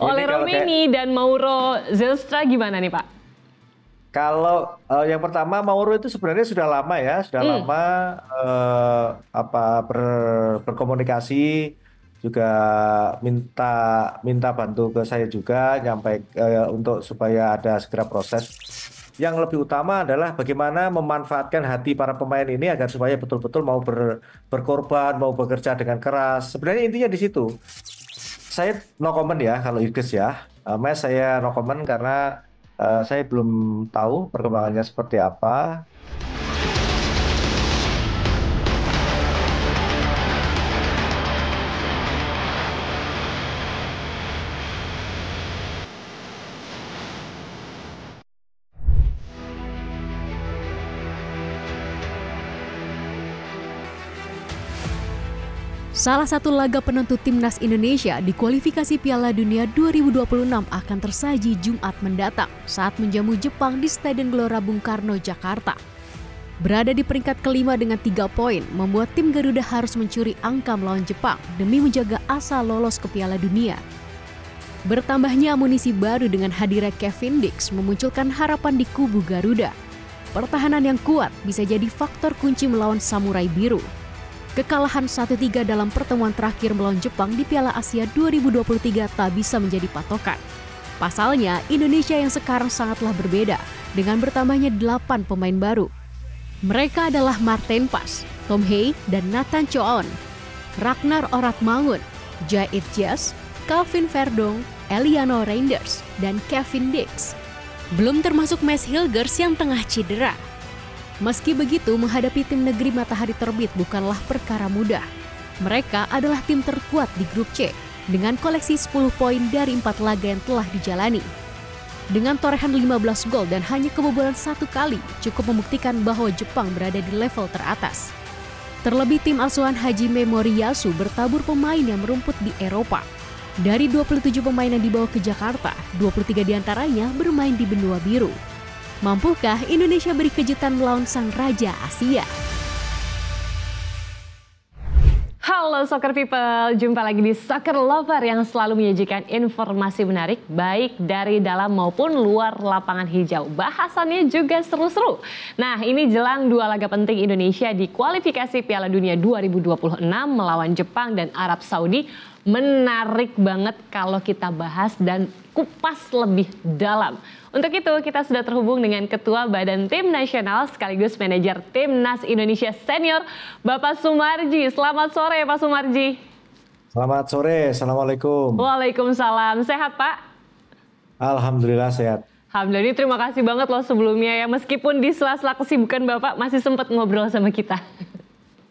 Ini oleh kalau kayak Romeni dan Mauro Zelstra gimana nih Pak? Kalau yang pertama Mauro itu sebenarnya sudah lama ya, sudah Hmm. lama berkomunikasi, juga minta minta bantu ke saya juga nyampai untuk supaya ada segera proses. Yang lebih utama adalah bagaimana memanfaatkan hati para pemain ini agar supaya betul-betul mau berkorban, mau bekerja dengan keras. Sebenarnya intinya di situ. Saya no comment ya kalau Iges ya. Mas saya no comment karena saya belum tahu perkembangannya seperti apa. Salah satu laga penentu timnas Indonesia di kualifikasi Piala Dunia 2026 akan tersaji Jumat mendatang saat menjamu Jepang di Stadion Gelora Bung Karno, Jakarta. Berada di peringkat kelima dengan 3 poin, membuat tim Garuda harus mencuri angka melawan Jepang demi menjaga asa lolos ke Piala Dunia. Bertambahnya amunisi baru dengan hadirnya Kevin Dix memunculkan harapan di kubu Garuda. Pertahanan yang kuat bisa jadi faktor kunci melawan Samurai Biru. Kekalahan 1-3 dalam pertemuan terakhir melawan Jepang di Piala Asia 2023 tak bisa menjadi patokan. Pasalnya, Indonesia yang sekarang sangatlah berbeda dengan bertambahnya 8 pemain baru. Mereka adalah Martin Pas, Tom Hei, dan Nathan Choon, Ragnar Oratmangun, Jai Itjes, Calvin Verdong, Eliano Reinders, dan Kevin Dix. Belum termasuk Mads Hilgers yang tengah cedera. Meski begitu, menghadapi tim negeri matahari terbit bukanlah perkara mudah. Mereka adalah tim terkuat di grup C, dengan koleksi 10 poin dari 4 laga yang telah dijalani. Dengan torehan 15 gol dan hanya kebobolan 1 kali, cukup membuktikan bahwa Jepang berada di level teratas. Terlebih tim asuhan Hajime Moriyasu bertabur pemain yang merumput di Eropa. Dari 27 pemain yang dibawa ke Jakarta, 23 diantaranya bermain di benua biru. Mampukah Indonesia beri kejutan melawan sang Raja Asia? Halo Soccer People, jumpa lagi di Soccer Lover yang selalu menyajikan informasi menarik baik dari dalam maupun luar lapangan hijau. Bahasannya juga seru-seru. Nah, ini jelang 2 laga penting Indonesia di kualifikasi Piala Dunia 2026 melawan Jepang dan Arab Saudi. Menarik banget kalau kita bahas dan kupas lebih dalam. Untuk itu kita sudah terhubung dengan Ketua Badan Tim Nasional sekaligus Manajer Timnas Indonesia Senior, Bapak Sumarji. Selamat sore Pak Sumarji. Selamat sore, Assalamualaikum. Waalaikumsalam. Sehat Pak? Alhamdulillah sehat. Alhamdulillah, terima kasih banget loh sebelumnya ya. Meskipun di sela-sela kesibukan Bapak masih sempat ngobrol sama kita.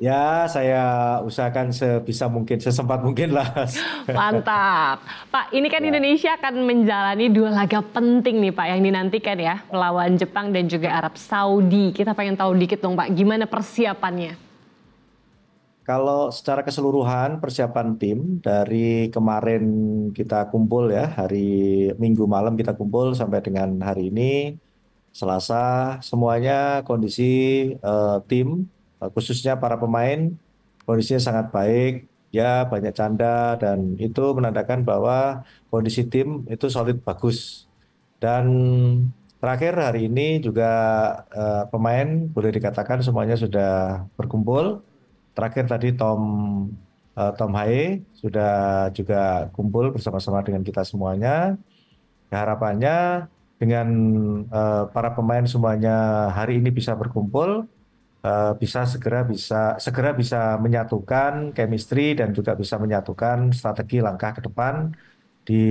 Ya, saya usahakan sebisa mungkin, sesempat mungkin lah. Mantap. Pak, ini kan Ya. Indonesia akan menjalani 2 laga penting nih Pak yang dinantikan ya. Melawan Jepang dan juga Arab Saudi. Kita pengen tahu dikit dong Pak, gimana persiapannya? Kalau secara keseluruhan persiapan tim dari kemarin kita kumpul ya, hari Minggu malam kita kumpul sampai dengan hari ini, Selasa, semuanya kondisi tim, khususnya para pemain, kondisinya sangat baik, ya banyak canda dan itu menandakan bahwa kondisi tim itu solid bagus. Dan terakhir hari ini juga pemain boleh dikatakan semuanya sudah berkumpul. Terakhir tadi Tom Haye sudah juga kumpul bersama-sama dengan kita semuanya. Harapannya dengan para pemain semuanya hari ini bisa berkumpul, segera bisa menyatukan chemistry dan juga bisa menyatukan strategi langkah ke depan di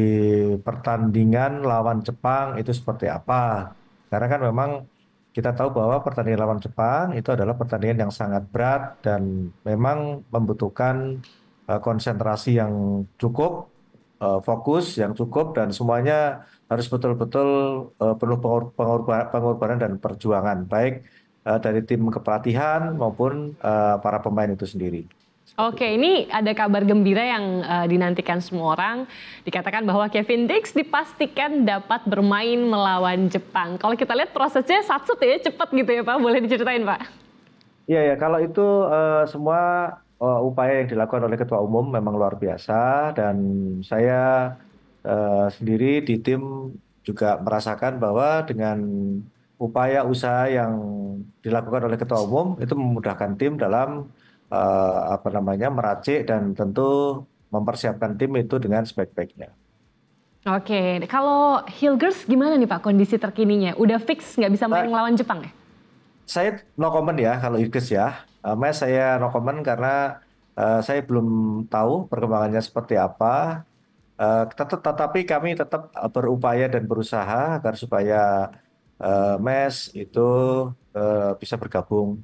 pertandingan lawan Jepang itu seperti apa. Karena kan memang kita tahu bahwa pertandingan lawan Jepang itu adalah pertandingan yang sangat berat dan memang membutuhkan konsentrasi yang cukup, fokus yang cukup dan semuanya harus betul-betul penuh pengorbanan dan perjuangan baik dari tim kepelatihan maupun para pemain itu sendiri. Oke, ini ada kabar gembira yang dinantikan semua orang. Dikatakan bahwa Kevin Dix dipastikan dapat bermain melawan Jepang. Kalau kita lihat prosesnya satset ya, cepat gitu ya Pak. Boleh diceritain Pak? Iya ya, kalau itu semua upaya yang dilakukan oleh Ketua Umum memang luar biasa dan saya sendiri di tim juga merasakan bahwa dengan upaya usaha yang dilakukan oleh ketua umum itu memudahkan tim dalam apa namanya meracik dan tentu mempersiapkan tim itu dengan sebaik-baiknya. Oke, kalau Hilgers gimana nih Pak kondisi terkininya? Udah fix nggak bisa main Nah, ngelawan Jepang ya? saya no comment ya kalau Igres ya. Mas saya no comment karena saya belum tahu perkembangannya seperti apa. Tetapi kami tetap berupaya dan berusaha agar supaya Mes itu bisa bergabung.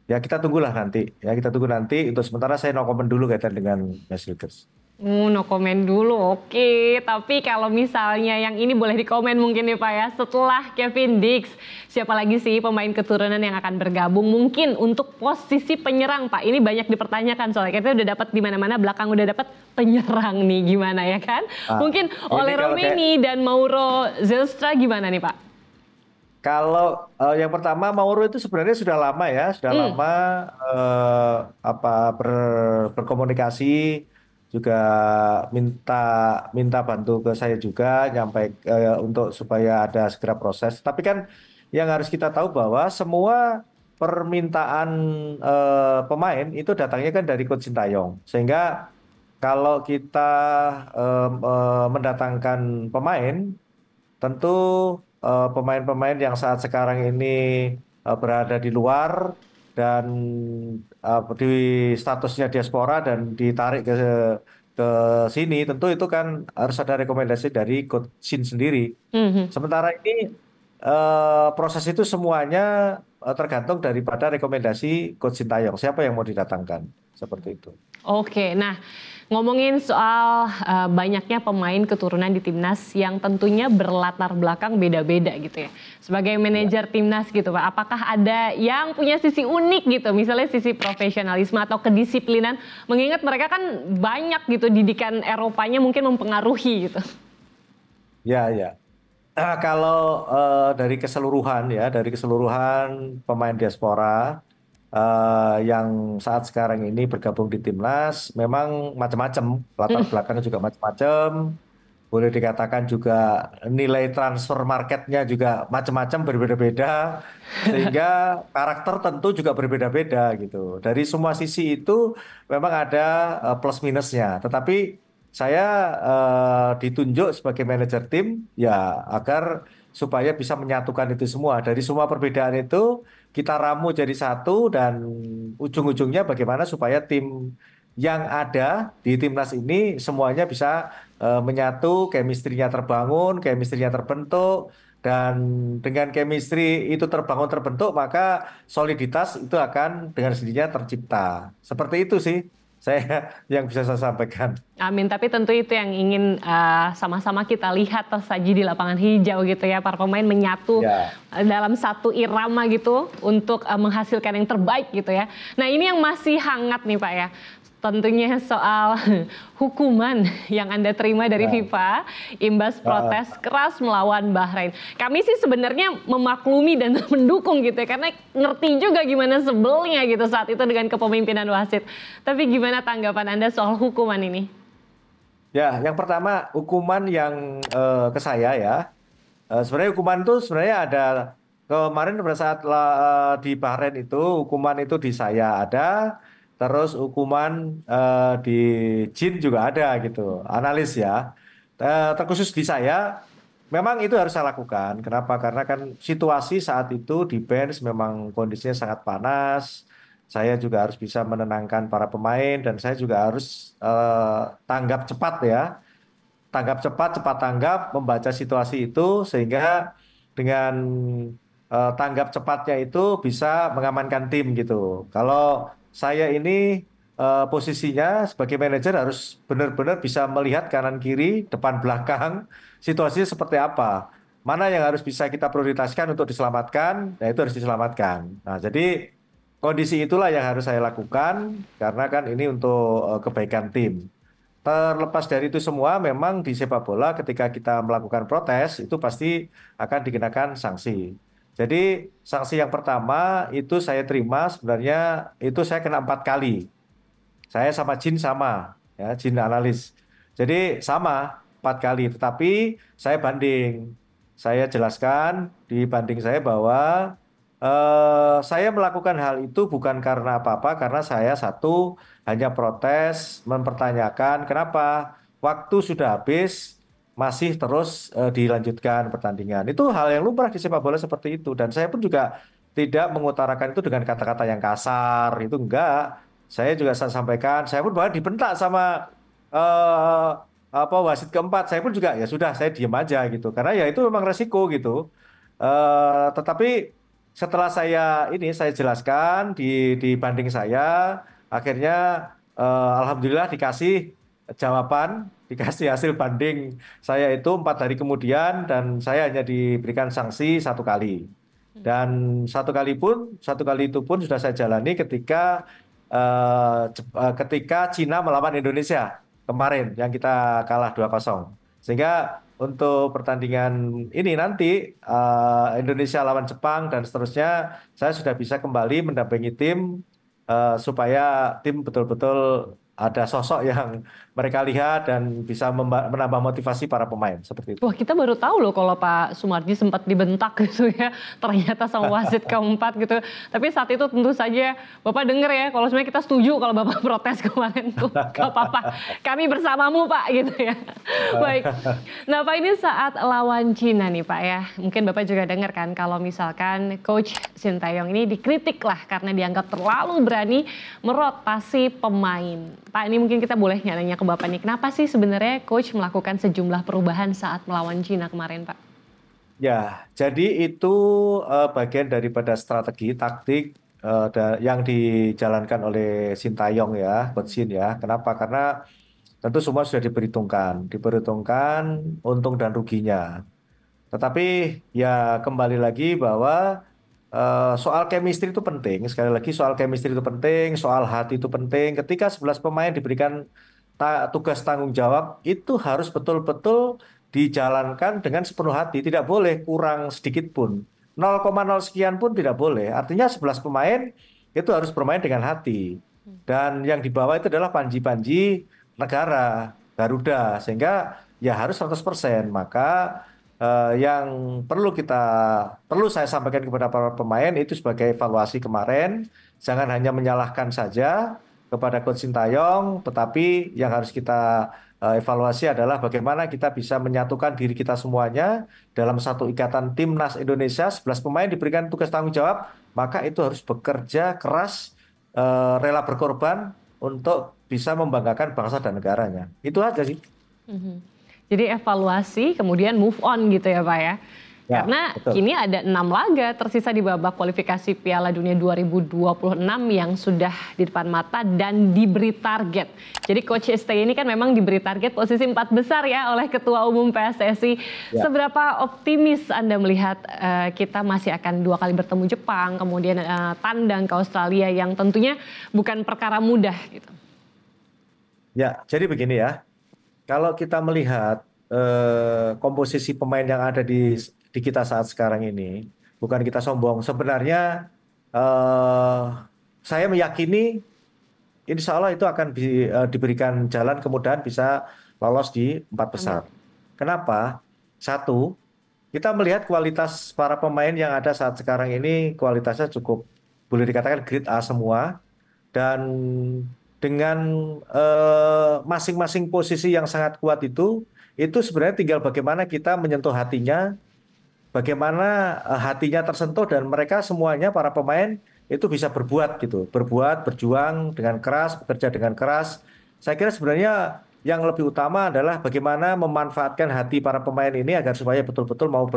Ya kita tunggulah nanti. Ya kita tunggu nanti. Untuk sementara saya no comment dulu kaitan dengan Mes Hilgers. No komen dulu, oke. Tapi kalau misalnya yang ini boleh dikomen mungkin nih Pak ya. Setelah Kevin Dix, siapa lagi sih pemain keturunan yang akan bergabung? Mungkin untuk posisi penyerang Pak. Ini banyak dipertanyakan soalnya kita udah dapat di mana-mana belakang udah dapat penyerang nih gimana ya kan? Ah, Mungkin ini oleh kalau kayak Romeni dan Mauro Zelstra gimana nih Pak? Kalau yang pertama Mauro itu sebenarnya sudah lama ya, sudah Hmm, lama apa berkomunikasi juga minta minta bantu ke saya juga nyampai untuk supaya ada segera proses. Tapi kan yang harus kita tahu bahwa semua permintaan pemain itu datangnya kan dari Coach Sintayong. Sehingga kalau kita mendatangkan pemain tentu pemain-pemain yang saat sekarang ini berada di luar dan di statusnya diaspora dan ditarik ke sini, tentu itu kan harus ada rekomendasi dari Coach Shin sendiri. mhm. Sementara ini proses itu semuanya tergantung daripada rekomendasi Coach Sintayong. Siapa yang mau didatangkan? Seperti itu. Oke, nah ngomongin soal banyaknya pemain keturunan di timnas yang tentunya berlatar belakang beda-beda gitu ya. Sebagai Ya. manajer timnas gitu Pak, apakah ada yang punya sisi unik gitu, misalnya sisi profesionalisme atau kedisiplinan, mengingat mereka kan banyak gitu didikan Eropanya mungkin mempengaruhi gitu. Ya, ya. Kalau dari keseluruhan ya, dari keseluruhan pemain diaspora yang saat sekarang ini bergabung di timnas, memang macam-macam, latar belakang juga macam-macam. Boleh dikatakan juga nilai transfer marketnya juga macam-macam berbeda-beda, sehingga karakter tentu juga berbeda-beda gitu. Dari semua sisi itu memang ada plus minusnya. Tetapi saya ditunjuk sebagai manajer tim ya agar supaya bisa menyatukan itu semua. Dari semua perbedaan itu kita ramu jadi satu dan ujung-ujungnya bagaimana supaya tim yang ada di timnas ini semuanya bisa menyatu, chemistry-nya terbangun, chemistry-nya terbentuk, dan dengan chemistry itu terbangun terbentuk, maka soliditas itu akan dengan sendirinya tercipta. Seperti itu sih saya yang bisa saya sampaikan. Amin, tapi tentu itu yang ingin sama-sama kita lihat tersaji di lapangan hijau gitu ya, para pemain menyatu Ya, dalam satu irama gitu untuk menghasilkan yang terbaik gitu ya. Nah ini yang masih hangat nih Pak ya, tentunya soal hukuman yang Anda terima dari nah, FIFA imbas uh, protes keras melawan Bahrain. Kami sih sebenarnya memaklumi dan mendukung gitu ya, karena ngerti juga gimana sebelnya gitu saat itu dengan kepemimpinan wasit. Tapi gimana tanggapan Anda soal hukuman ini? ya, yang pertama hukuman yang ke saya ya. Sebenarnya hukuman itu sebenarnya ada kemarin pada saat di Bahrain itu hukuman itu di saya ada, terus hukuman di Jin juga ada gitu, analis ya. Terkhusus di saya, memang itu harus saya lakukan. Kenapa? Karena kan situasi saat itu di bench memang kondisinya sangat panas. Saya juga harus bisa menenangkan para pemain dan saya juga harus tanggap cepat ya, tanggap cepat, cepat tanggap, membaca situasi itu sehingga dengan tanggap cepatnya itu bisa mengamankan tim gitu. Kalau saya ini posisinya sebagai manajer harus benar-benar bisa melihat kanan kiri, depan belakang, situasinya seperti apa. Mana yang harus bisa kita prioritaskan untuk diselamatkan, nah itu harus diselamatkan. Nah, jadi kondisi itulah yang harus saya lakukan karena kan ini untuk kebaikan tim. Terlepas dari itu semua, memang di sepak bola ketika kita melakukan protes itu pasti akan dikenakan sanksi. Jadi sanksi yang pertama itu saya terima sebenarnya itu saya kena 4 kali. Saya sama Jin sama, ya Jin analis. Jadi sama. 4 kali. Tetapi saya banding. Saya jelaskan di banding saya bahwa saya melakukan hal itu bukan karena apa-apa, karena saya satu hanya protes, mempertanyakan kenapa waktu sudah habis masih terus dilanjutkan pertandingan. Itu hal yang lumrah di sepak bola seperti itu. Dan saya pun juga tidak mengutarakan itu dengan kata-kata yang kasar, itu enggak. Saya juga saya sampaikan, saya pun bahkan dibentak sama eh, wasit keempat. Saya pun juga ya sudah, saya diam aja gitu. Karena ya itu memang resiko gitu. Tetapi setelah saya jelaskan di banding saya, akhirnya alhamdulillah dikasih jawaban, dikasih hasil banding saya itu 4 hari kemudian, dan saya hanya diberikan sanksi 1 kali. Dan satu kali itu pun sudah saya jalani ketika Cina melawan Indonesia kemarin yang kita kalah 2-0. Sehingga untuk pertandingan ini nanti Indonesia lawan Jepang dan seterusnya, saya sudah bisa kembali mendampingi tim supaya tim betul-betul ada sosok yang mereka lihat dan bisa menambah motivasi para pemain seperti itu. Wah, kita baru tahu loh kalau Pak Sumarji sempat dibentak gitu ya, ternyata sama wasit keempat gitu. Tapi saat itu tentu saja Bapak dengar ya, kalau sebenarnya kita setuju kalau Bapak protes kemarin tuh, gak apa-apa, kami bersamamu Pak gitu ya. Baik, nah Pak, ini saat lawan Cina nih Pak ya, mungkin Bapak juga dengar kan kalau misalkan Coach Sintayong ini dikritik lah karena dianggap terlalu berani merotasi pemain. Pak, ini mungkin kita boleh nanya ke Bapak nih, kenapa sih sebenarnya Coach melakukan sejumlah perubahan saat melawan Cina kemarin, Pak? Ya, jadi itu bagian daripada strategi taktik yang dijalankan oleh Sintayong ya, Coach Shin ya. Kenapa? Karena tentu semua sudah diperhitungkan untung dan ruginya. Tetapi ya kembali lagi bahwa soal chemistry itu penting. Sekali lagi soal chemistry itu penting, soal hati itu penting. Ketika 11 pemain diberikan tugas tanggung jawab, itu harus betul-betul dijalankan dengan sepenuh hati. Tidak boleh kurang sedikit pun. 0,0 sekian pun tidak boleh. Artinya 11 pemain itu harus bermain dengan hati. Dan yang dibawa itu adalah panji-panji negara, Garuda. Sehingga ya harus 100%. Maka yang perlu saya sampaikan kepada para pemain itu sebagai evaluasi kemarin, jangan hanya menyalahkan saja kepada Coach Sintayong, tetapi yang harus kita evaluasi adalah bagaimana kita bisa menyatukan diri kita semuanya dalam satu ikatan timnas Indonesia. 11 pemain diberikan tugas tanggung jawab, maka itu harus bekerja keras, rela berkorban untuk bisa membanggakan bangsa dan negaranya. Itu aja sih. Jadi evaluasi, kemudian move on gitu ya Pak ya. Ya, karena betul. kini ada 6 laga tersisa di babak kualifikasi Piala Dunia 2026 yang sudah di depan mata dan diberi target. Jadi Coach ST ini kan memang diberi target posisi 4 besar ya oleh Ketua Umum PSSI. Ya. Seberapa optimis Anda melihat kita masih akan 2 kali bertemu Jepang, kemudian tandang ke Australia yang tentunya bukan perkara mudah gitu. Ya, jadi begini ya. Kalau kita melihat komposisi pemain yang ada di kita saat sekarang ini, bukan kita sombong, sebenarnya saya meyakini insya Allah itu akan diberikan jalan kemudahan bisa lolos di 4 besar. Kenapa? Satu, kita melihat kualitas para pemain yang ada saat sekarang ini kualitasnya cukup boleh dikatakan grade A semua, dan dengan masing-masing posisi yang sangat kuat itu sebenarnya tinggal bagaimana kita menyentuh hatinya, bagaimana hatinya tersentuh dan mereka semuanya para pemain itu bisa berbuat gitu, berjuang dengan keras, bekerja dengan keras. Saya kira sebenarnya yang lebih utama adalah bagaimana memanfaatkan hati para pemain ini agar supaya betul-betul mau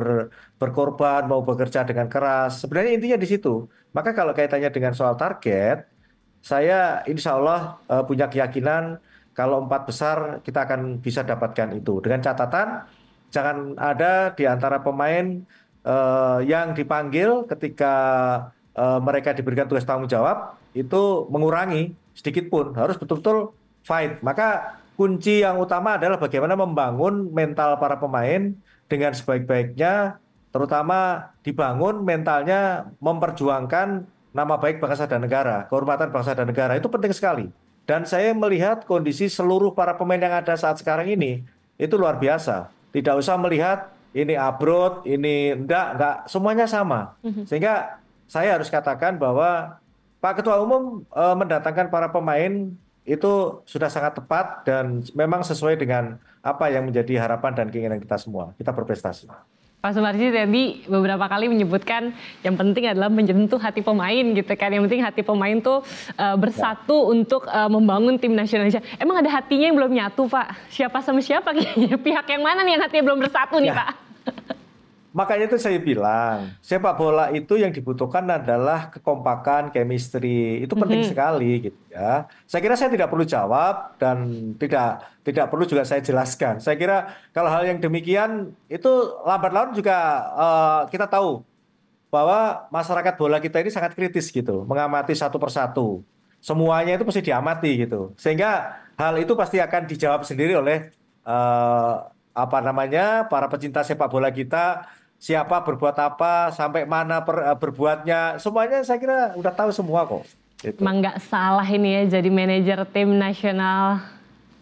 berkorban, mau bekerja dengan keras. Sebenarnya intinya di situ. Maka kalau kaitannya dengan soal target, saya insya Allah punya keyakinan kalau 4 besar kita akan bisa dapatkan itu. Dengan catatan jangan ada di antara pemain yang dipanggil ketika mereka diberikan tugas tanggung jawab itu mengurangi sedikit pun. Harus betul-betul fight. Maka kunci yang utama adalah bagaimana membangun mental para pemain dengan sebaik-baiknya, terutama dibangun mentalnya memperjuangkan nama baik bangsa dan negara, kehormatan bangsa dan negara itu penting sekali. Dan saya melihat kondisi seluruh para pemain yang ada saat sekarang ini itu luar biasa. Tidak usah melihat ini abroad, ini enggak, semuanya sama. Sehingga saya harus katakan bahwa Pak Ketua Umum mendatangkan para pemain itu sudah sangat tepat dan memang sesuai dengan apa yang menjadi harapan dan keinginan kita semua. Kita berprestasi. Pak Sumarji tadi beberapa kali menyebutkan yang penting adalah menyentuh hati pemain gitu kan. Yang penting hati pemain tuh bersatu untuk membangun tim nasional Indonesia. Emang ada hatinya yang belum nyatu, Pak? Siapa sama siapa kayaknya? Pihak yang mana nih yang hatinya belum bersatu nih, Ya, Pak? makanya itu saya bilang, sepak bola itu yang dibutuhkan adalah kekompakan, chemistry. Itu penting sekali gitu ya. Saya kira saya tidak perlu jawab dan tidak perlu juga saya jelaskan. Saya kira kalau hal yang demikian itu lambat laun juga kita tahu bahwa masyarakat bola kita ini sangat kritis gitu, mengamati satu persatu. Semuanya itu pasti diamati gitu. Sehingga hal itu pasti akan dijawab sendiri oleh apa namanya para pecinta sepak bola kita, siapa berbuat apa, sampai mana berbuatnya, semuanya saya kira udah tahu semua kok. Gitu. Emang nggak salah ini ya jadi manajer tim nasional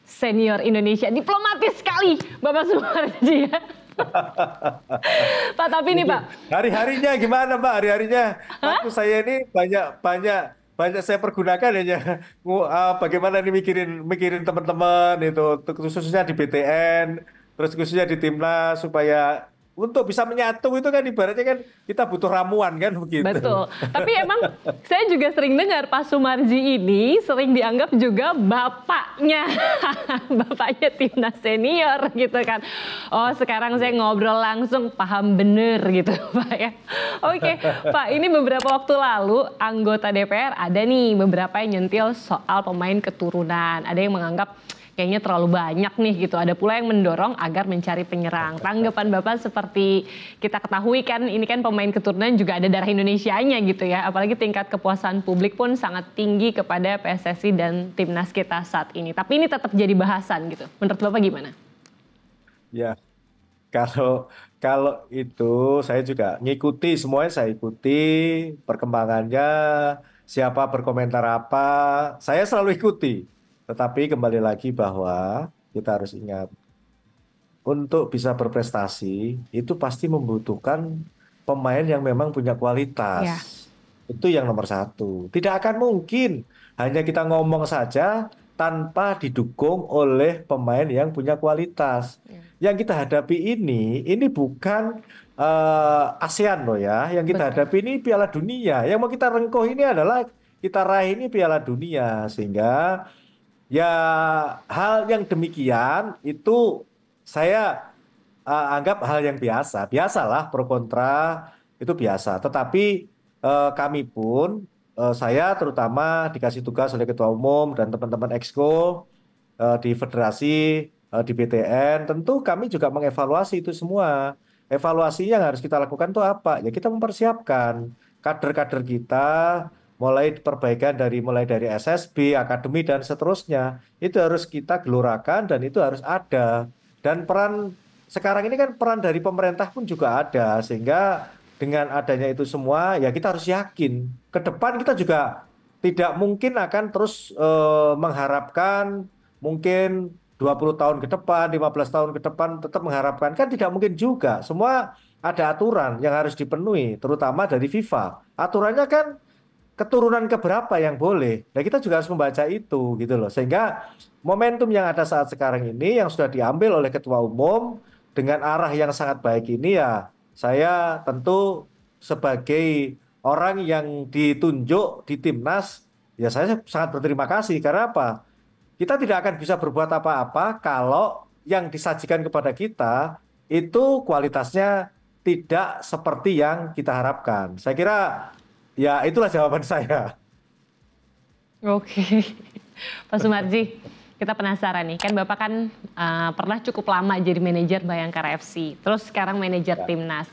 senior Indonesia. Diplomatis sekali Bapak Sumarji ya. Pak, tapi nih Pak. Hari-harinya gimana Mbak? Hari-harinya waktu saya ini banyak saya pergunakan ya. Bagaimana nih mikirin teman-teman itu khususnya di BTN, terus khususnya di Timnas supaya untuk bisa menyatu itu kan ibaratnya kan kita butuh ramuan kan begitu. Betul. Tapi emang saya juga sering dengar Pak Sumarji ini sering dianggap juga bapaknya, bapaknya timnas senior gitu kan. Oh sekarang saya ngobrol langsung paham bener gitu Pak ya. Oke Pak, ini beberapa waktu lalu anggota DPR ada nih beberapa yang nyentil soal pemain keturunan. Ada yang menganggap kayaknya terlalu banyak nih gitu. Ada pula yang mendorong agar mencari penyerang. Tanggapan Bapak seperti kita ketahui kan ini kan pemain keturunan juga ada darah Indonesianya gitu ya. Apalagi tingkat kepuasan publik pun sangat tinggi kepada PSSI dan timnas kita saat ini. Tapi ini tetap jadi bahasan gitu. Menurut Bapak gimana? Ya, kalau kalau itu saya juga ngikuti semuanya saya ikuti perkembangannya, siapa berkomentar apa, saya selalu ikuti. Tetapi kembali lagi bahwa kita harus ingat, untuk bisa berprestasi itu pasti membutuhkan pemain yang memang punya kualitas. Ya, Itu yang nomor satu. Tidak akan mungkin hanya kita ngomong saja tanpa didukung oleh pemain yang punya kualitas. Yang kita hadapi ini bukan ASEAN loh ya. Yang kita betul. hadapi ini Piala Dunia. Yang mau kita rengkuh ini adalah kita raih ini Piala Dunia. Sehingga ya hal yang demikian itu saya anggap hal yang biasa. Biasalah pro kontra itu biasa. Tetapi kami pun saya terutama dikasih tugas oleh Ketua Umum dan teman-teman Exco di Federasi di BTN, tentu kami juga mengevaluasi itu semua. Evaluasi yang harus kita lakukan itu apa? Ya kita mempersiapkan kader-kader kita mulai dari SSB, akademi dan seterusnya. Itu harus kita gelorakan dan itu harus ada. Dan peran sekarang ini kan peran dari pemerintah pun juga ada sehingga dengan adanya itu semua ya kita harus yakin ke depan kita juga tidak mungkin akan terus mengharapkan mungkin 20 tahun ke depan, 15 tahun ke depan tetap mengharapkan kan tidak mungkin juga. Semua ada aturan yang harus dipenuhi terutama dari FIFA. Aturannya kan keturunan keberapa yang boleh. Nah, kita juga harus membaca itu gitu loh. Sehingga momentum yang ada saat sekarang ini yang sudah diambil oleh Ketua Umum dengan arah yang sangat baik ini ya saya tentu sebagai orang yang ditunjuk di timnas ya saya sangat berterima kasih karena apa? Kita tidak akan bisa berbuat apa-apa kalau yang disajikan kepada kita itu kualitasnya tidak seperti yang kita harapkan. Saya kira ya itulah jawaban saya. Oke, Pak Sumarji, kita penasaran nih, kan Bapak kan pernah cukup lama jadi manajer Bayangkara FC, terus sekarang manajer timnas.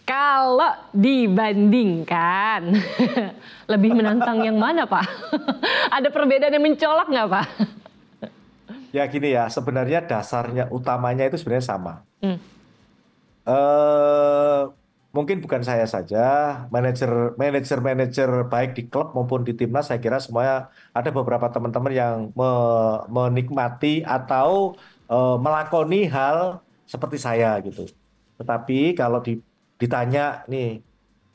Kalau dibandingkan, lebih menantang yang mana Pak? Ada perbedaan yang mencolok nggak Pak? Ya gini ya, sebenarnya dasarnya utamanya itu sebenarnya sama. Hmm. Eh mungkin bukan saya saja, manajer baik di klub maupun di timnas, saya kira semuanya ada beberapa teman-teman yang menikmati atau melakoni hal seperti saya gitu. Tetapi kalau ditanya nih,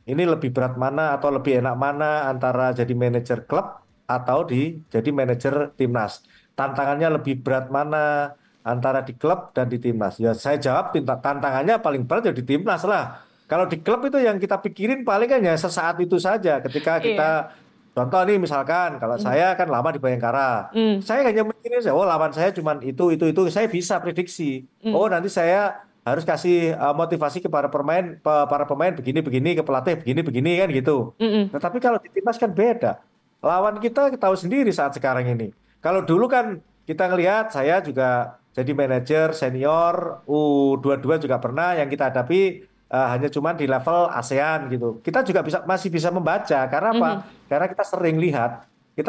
ini lebih berat mana atau lebih enak mana antara jadi manajer klub atau jadi manajer timnas? Tantangannya lebih berat mana antara di klub dan di timnas? Ya saya jawab tantangannya paling berat ya di timnas lah. Kalau di klub itu yang kita pikirin paling kan ya sesaat itu saja. Ketika kita Iya. contoh nih misalkan kalau Mm, saya kan lama di Bayangkara, mm, saya hanya mikirin oh lawan saya cuman itu, saya bisa prediksi. Oh mm, nanti saya harus kasih motivasi kepada para pemain begini-begini, ke pelatih begini-begini kan gitu. mm, mm. Nah, tapi kalau di timnas kan beda. Lawan kita tahu sendiri saat sekarang ini. Kalau dulu kan kita ngelihat saya juga jadi manajer senior U22 juga pernah yang kita hadapi hanya cuman di level ASEAN gitu. Kita juga masih bisa membaca karena apa? Mhm. Karena kita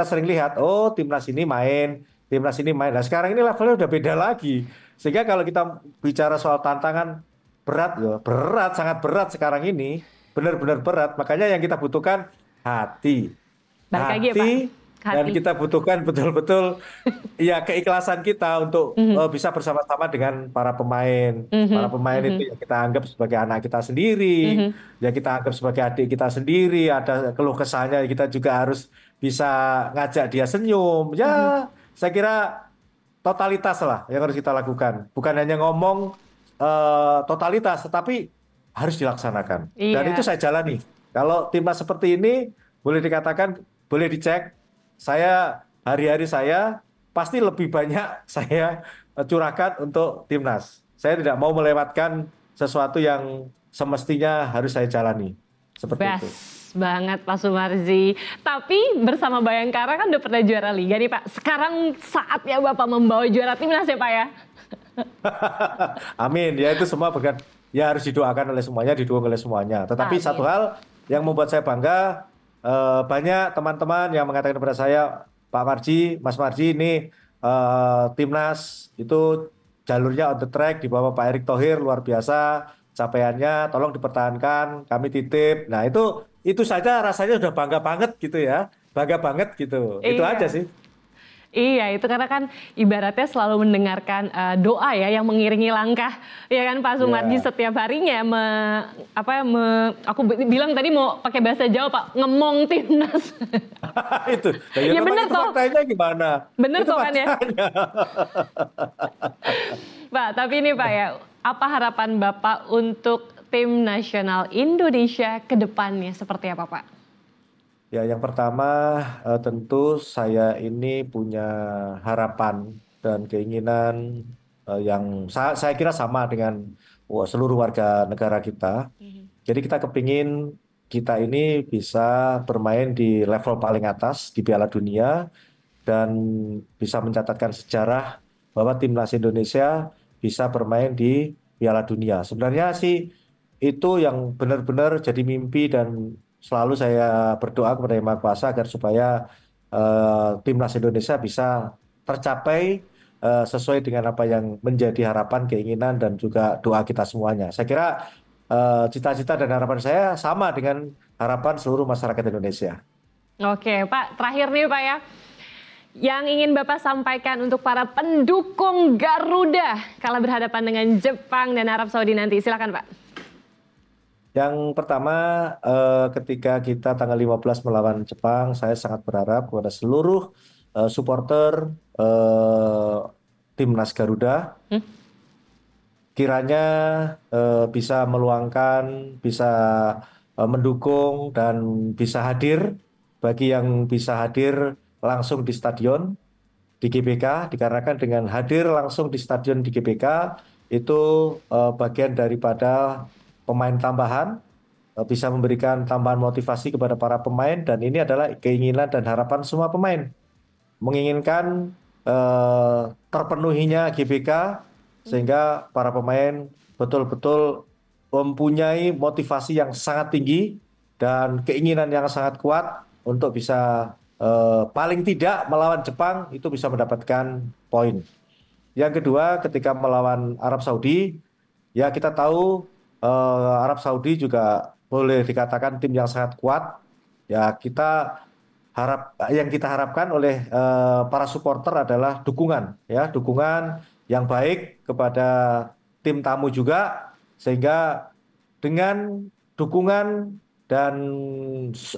sering lihat oh timnas ini main. Nah, sekarang ini levelnya udah beda lagi. Sehingga kalau kita bicara soal tantangan berat ya, berat, sangat berat sekarang ini, benar-benar berat. Makanya yang kita butuhkan hati. Balik lagi ya Pak, Hati ke dan hati. kita butuhkan betul-betul ya keikhlasan kita untuk Mhm, bisa bersama-sama dengan para pemain. Para mhm, pemain itu mhm, ya kita anggap sebagai anak kita sendiri, mhm, ya kita anggap sebagai adik kita sendiri. Ada keluh kesahnya kita juga harus bisa ngajak dia senyum. mhm. Ya, saya kira totalitas lah yang harus kita lakukan. Bukan hanya ngomong totalitas, tetapi harus dilaksanakan. Dan itu Iya, saya jalani. Kalau timnas seperti ini, boleh dikatakan, boleh dicek, saya hari-hari saya pasti lebih banyak saya curahkan untuk timnas. Saya tidak mau melewatkan sesuatu yang semestinya harus saya jalani. Seperti best itu. banget Pak Sumarji. Tapi bersama Bayangkara kan udah pernah juara Liga nih Pak. Sekarang saatnya Bapak membawa juara timnas ya Pak ya? Amin. Ya itu semua ya harus didoakan oleh semuanya, didukung oleh semuanya. Tetapi satu Amin. hal yang membuat saya bangga, banyak teman-teman yang mengatakan kepada saya, Pak Marji, Mas Marji ini timnas itu jalurnya on the track di bawah Pak Erick Thohir luar biasa capaiannya, tolong dipertahankan, kami titip. Nah itu saja rasanya sudah bangga banget gitu ya, bangga banget gitu. Itu aja Iya. sih. Iya, itu karena kan ibaratnya selalu mendengarkan doa ya yang mengiringi langkah, ya kan Pak Sumarji Ya, setiap harinya aku bilang tadi mau pakai bahasa Jawa Pak, ngemong timnas. itu. Nah, ya Ya memang bener itu toh, faktanya gimana? bener Itu toh kan ya. faktanya. Pak, tapi ini Pak ya, apa harapan Bapak untuk tim nasional Indonesia ke depannya seperti apa Pak? Ya, yang pertama tentu saya ini punya harapan dan keinginan yang saya kira sama dengan seluruh warga negara kita. Mhm. Jadi kita kepingin kita ini bisa bermain di level paling atas di Piala Dunia dan bisa mencatatkan sejarah bahwa timnas Indonesia bisa bermain di Piala Dunia. Sebenarnya sih itu yang benar-benar jadi mimpi dan selalu saya berdoa kepada Yang Maha Kuasa agar supaya timnas Indonesia bisa tercapai sesuai dengan apa yang menjadi harapan, keinginan dan juga doa kita semuanya. Saya kira cita-cita dan harapan saya sama dengan harapan seluruh masyarakat Indonesia. Oke Pak, terakhir nih Pak ya. Yang ingin Bapak sampaikan untuk para pendukung Garuda kalau berhadapan dengan Jepang dan Arab Saudi nanti. Silakan Pak. Yang pertama, ketika kita tanggal 15 melawan Jepang, saya sangat berharap kepada seluruh supporter eh, timnas Garuda, Hmm? kiranya bisa meluangkan, bisa mendukung dan bisa hadir bagi yang bisa hadir langsung di stadion di GBK, dikarenakan dengan hadir langsung di stadion di GBK itu bagian daripada pemain tambahan bisa memberikan tambahan motivasi kepada para pemain dan ini adalah keinginan dan harapan semua pemain menginginkan terpenuhinya GBK sehingga para pemain betul-betul mempunyai motivasi yang sangat tinggi dan keinginan yang sangat kuat untuk bisa paling tidak melawan Jepang itu bisa mendapatkan poin. Yang kedua, ketika melawan Arab Saudi, ya kita tahu Arab Saudi juga boleh dikatakan tim yang sangat kuat. Ya yang kita harapkan oleh para supporter adalah dukungan, ya dukungan yang baik kepada tim tamu juga, sehingga dengan dukungan dan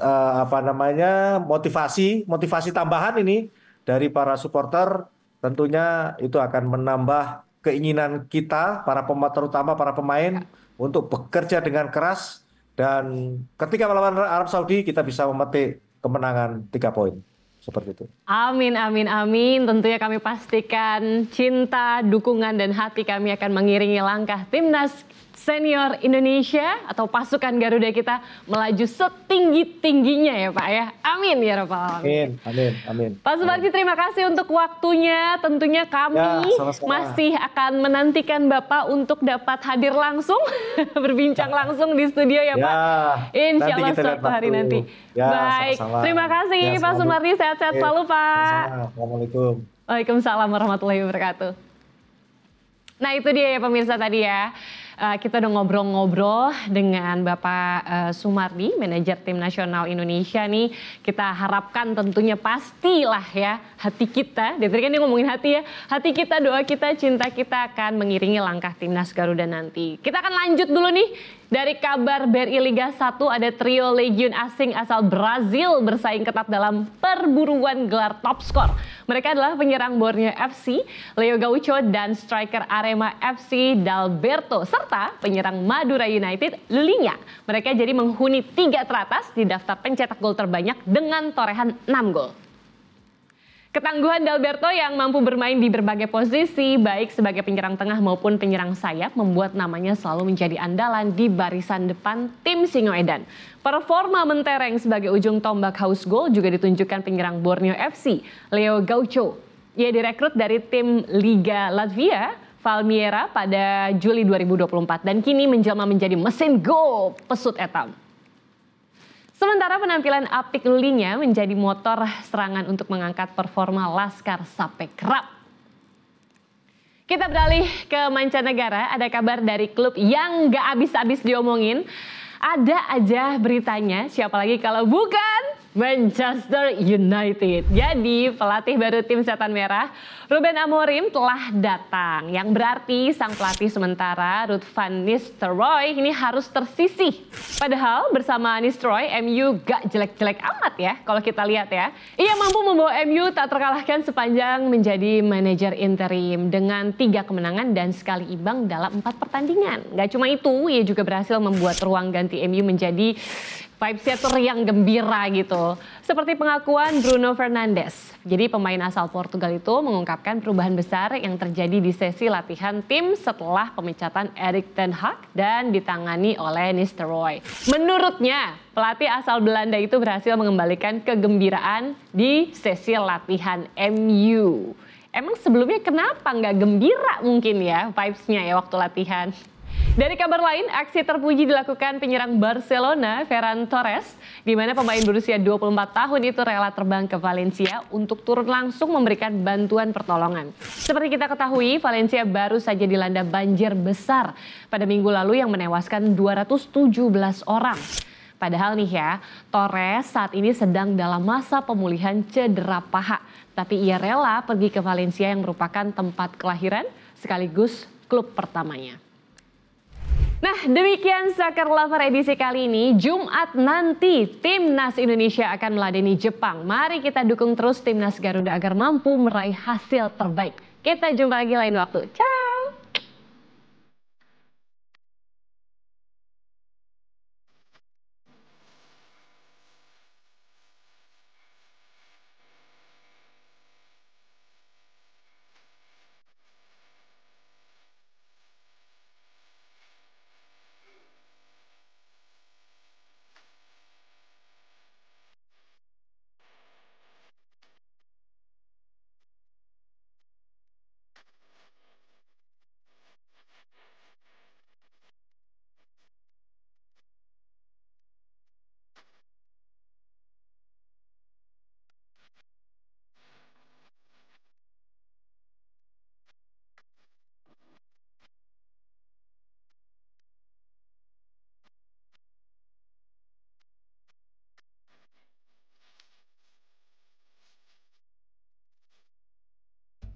apa namanya motivasi tambahan ini dari para supporter, tentunya itu akan menambah keinginan kita terutama para pemain untuk bekerja dengan keras, dan ketika melawan Arab Saudi kita bisa memetik kemenangan 3 poin seperti itu. Amin, amin, amin. Tentunya kami pastikan cinta, dukungan, dan hati kami akan mengiringi langkah timnas senior Indonesia atau pasukan Garuda kita melaju setinggi-tingginya ya Pak ya. Amin ya Rabbal Alamin. Amin, amin. Pak Sumarji, terima kasih untuk waktunya. Tentunya kami masih akan menantikan Bapak untuk dapat hadir langsung, berbincang langsung di studio ya Pak. Insya Allah suatu hari nanti. Baik, terima kasih Pak Sumarji. Sehat-sehat selalu Pak. Assalamualaikum. Waalaikumsalam warahmatullahi wabarakatuh. Nah itu dia ya pemirsa tadi ya. Kita udah ngobrol-ngobrol dengan Bapak Sumardi, manajer tim nasional Indonesia nih. Kita harapkan tentunya pastilah ya hati kita, dari tadi kan dia ngomongin hati ya, hati kita, doa kita, cinta kita akan mengiringi langkah timnas Garuda nanti. Kita akan lanjut dulu nih. Dari kabar BRI Liga 1 ada trio legion asing asal Brazil bersaing ketat dalam perburuan gelar top skor. Mereka adalah penyerang Borneo FC, Leo Gaucho, dan striker Arema FC, Dalberto, serta penyerang Madura United, Lulinha. Mereka jadi menghuni 3 teratas di daftar pencetak gol terbanyak dengan torehan 6 gol. Ketangguhan Dalberto yang mampu bermain di berbagai posisi, baik sebagai penyerang tengah maupun penyerang sayap, membuat namanya selalu menjadi andalan di barisan depan tim Singoedan. Performa mentereng sebagai ujung tombak haus gol juga ditunjukkan penyerang Borneo FC, Leo Gaucho. Ia direkrut dari tim Liga Latvia, Valmiera pada Juli 2024 dan kini menjelma menjadi mesin gol pesut etam. Sementara penampilan apik Lulinha menjadi motor serangan untuk mengangkat performa Laskar Sapekrap. Kita beralih ke mancanegara, ada kabar dari klub yang gak habis-habis diomongin. Ada aja beritanya, siapa lagi kalau bukan Manchester United. Jadi pelatih baru tim Setan Merah, Ruben Amorim telah datang. Yang berarti sang pelatih sementara Ruud van Nistelrooy ini harus tersisih. Padahal bersama Nistelrooy MU gak jelek-jelek amat ya kalau kita lihat ya. Ia mampu membawa MU tak terkalahkan sepanjang menjadi manajer interim dengan 3 kemenangan dan sekali imbang dalam 4 pertandingan. Gak cuma itu, ia juga berhasil membuat ruang ganti MU menjadi vibes-nya tuh riang gembira gitu. Seperti pengakuan Bruno Fernandes. Jadi pemain asal Portugal itu mengungkapkan perubahan besar yang terjadi di sesi latihan tim setelah pemecatan Erik ten Hag dan ditangani oleh Nistelrooy. Menurutnya, pelatih asal Belanda itu berhasil mengembalikan kegembiraan di sesi latihan MU. Emang sebelumnya kenapa nggak gembira mungkin ya vibes-nya ya waktu latihan? Dari kabar lain, aksi terpuji dilakukan penyerang Barcelona, Ferran Torres, di mana pemain berusia 24 tahun itu rela terbang ke Valencia untuk turun langsung memberikan bantuan pertolongan. Seperti kita ketahui, Valencia baru saja dilanda banjir besar pada minggu lalu yang menewaskan 217 orang. Padahal nih ya, Torres saat ini sedang dalam masa pemulihan cedera paha. Tapi ia rela pergi ke Valencia yang merupakan tempat kelahiran sekaligus klub pertamanya. Nah, demikian Soccer Lover edisi kali ini. Jumat nanti Timnas Indonesia akan meladeni Jepang. Mari kita dukung terus Timnas Garuda agar mampu meraih hasil terbaik. Kita jumpa lagi lain waktu. Ciao!